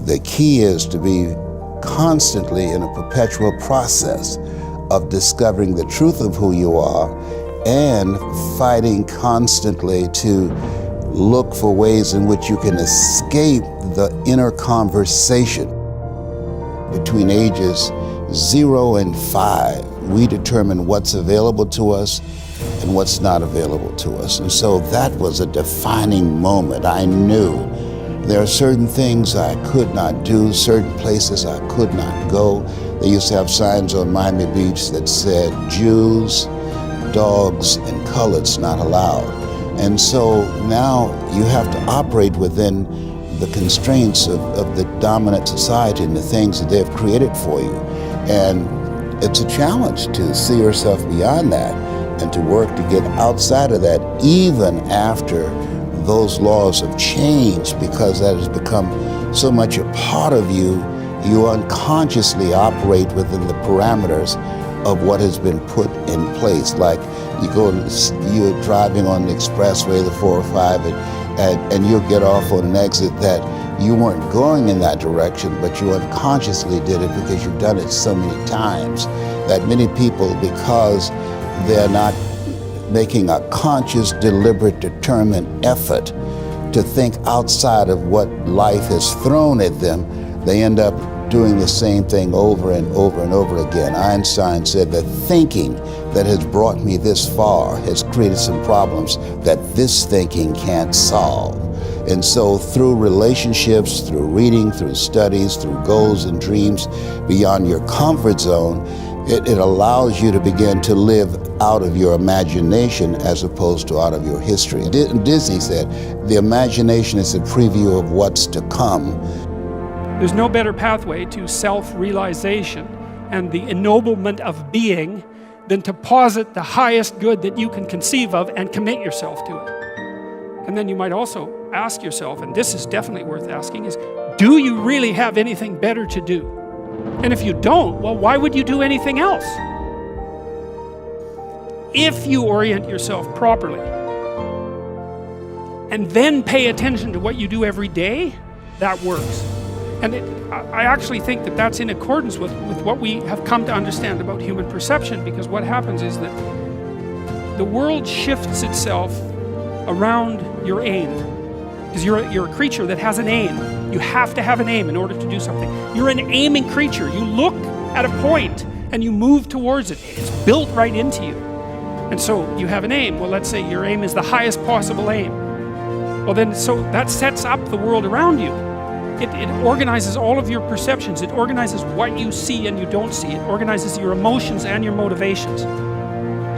The key is to be constantly in a perpetual process of discovering the truth of who you are and fighting constantly to look for ways in which you can escape the inner conversation. Between ages 0 and 5, we determine what's available to us and what's not available to us. And so that was a defining moment. I knew there are certain things I could not do, certain places I could not go. They used to have signs on Miami Beach that said, Jews, dogs, and coloreds not allowed. And so now you have to operate within the constraints of the dominant society and the things that they've created for you. And it's a challenge to see yourself beyond that and to work to get outside of that, even after those laws have changed, because that has become so much a part of you. You unconsciously operate within the parameters of what has been put in place. Like you're driving on the expressway, the 405, and you'll get off on an exit that you weren't going in that direction, but you unconsciously did it because you've done it so many times that many people, because they're not making a conscious, deliberate, determined effort to think outside of what life has thrown at them, they end up doing the same thing over and over and over again. Einstein said that thinking that has brought me this far has created some problems that this thinking can't solve. And so through relationships, through reading, through studies, through goals and dreams beyond your comfort zone, it allows you to begin to live out of your imagination as opposed to out of your history. Disney said, the imagination is a preview of what's to come. There's no better pathway to self-realization and the ennoblement of being than to posit the highest good that you can conceive of and commit yourself to it. And then you might also ask yourself, and this is definitely worth asking, is do you really have anything better to do? And if you don't, well, why would you do anything else? If you orient yourself properly and then pay attention to what you do every day, that works. And I actually think that that's in accordance with what we have come to understand about human perception, because what happens is that the world shifts itself around your aim. Because you're a creature that has an aim. You have to have an aim in order to do something. You're an aiming creature. You look at a point and you move towards it. It's built right into you. And so you have an aim. Well, let's say your aim is the highest possible aim. Well then, so that sets up the world around you. It organizes all of your perceptions. It organizes what you see and you don't see. It organizes your emotions and your motivations.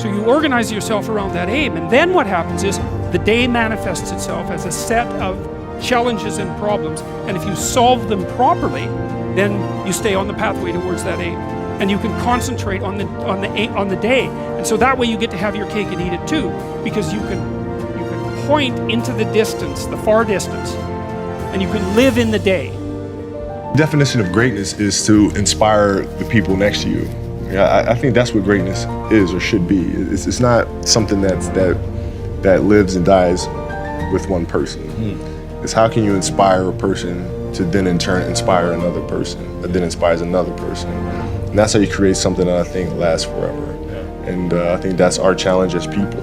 So you organize yourself around that aim, and then what happens is the day manifests itself as a set of challenges and problems, and if you solve them properly, then you stay on the pathway towards that aim. And you can concentrate on the day. And so that way you get to have your cake and eat it too, because you can point into the distance, the far distance, and you can live in the day. The definition of greatness is to inspire the people next to you. I think that's what greatness is or should be. It's not something that lives and dies with one person. It's how can you inspire a person to then in turn inspire another person, that then inspires another person. And that's how you create something that I think lasts forever. And I think that's our challenge as people,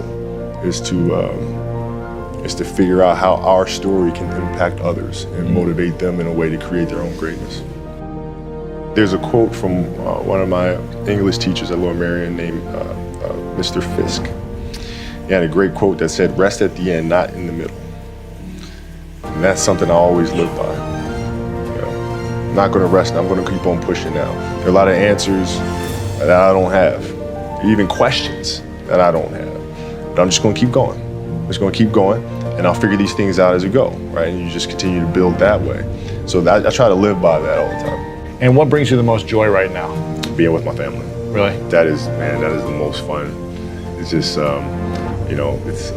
is to figure out how our story can impact others and motivate them in a way to create their own greatness. There's a quote from one of my English teachers at Lower Merion named Mr. Fisk. He had a great quote that said, "Rest at the end, not in the middle." And that's something I always live by. I'm not gonna rest, I'm gonna keep on pushing now. There are a lot of answers that I don't have, even questions that I don't have. But I'm just gonna keep going. I'm just gonna keep going, and I'll figure these things out as we go, right? And you just continue to build that way. So I try to live by that all the time. And what brings you the most joy right now? Being with my family. Really? That is the most fun. It's just, it's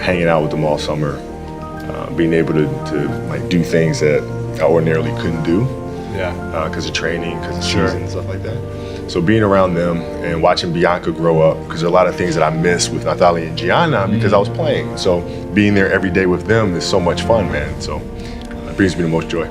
hanging out with them all summer, being able to like do things that I ordinarily couldn't do. Yeah. Because of training, because of season and stuff like that. So being around them and watching Bianca grow up, because there are a lot of things that I miss with Nathalie and Gianna because I was playing. So being there every day with them is so much fun, man. So it brings me the most joy.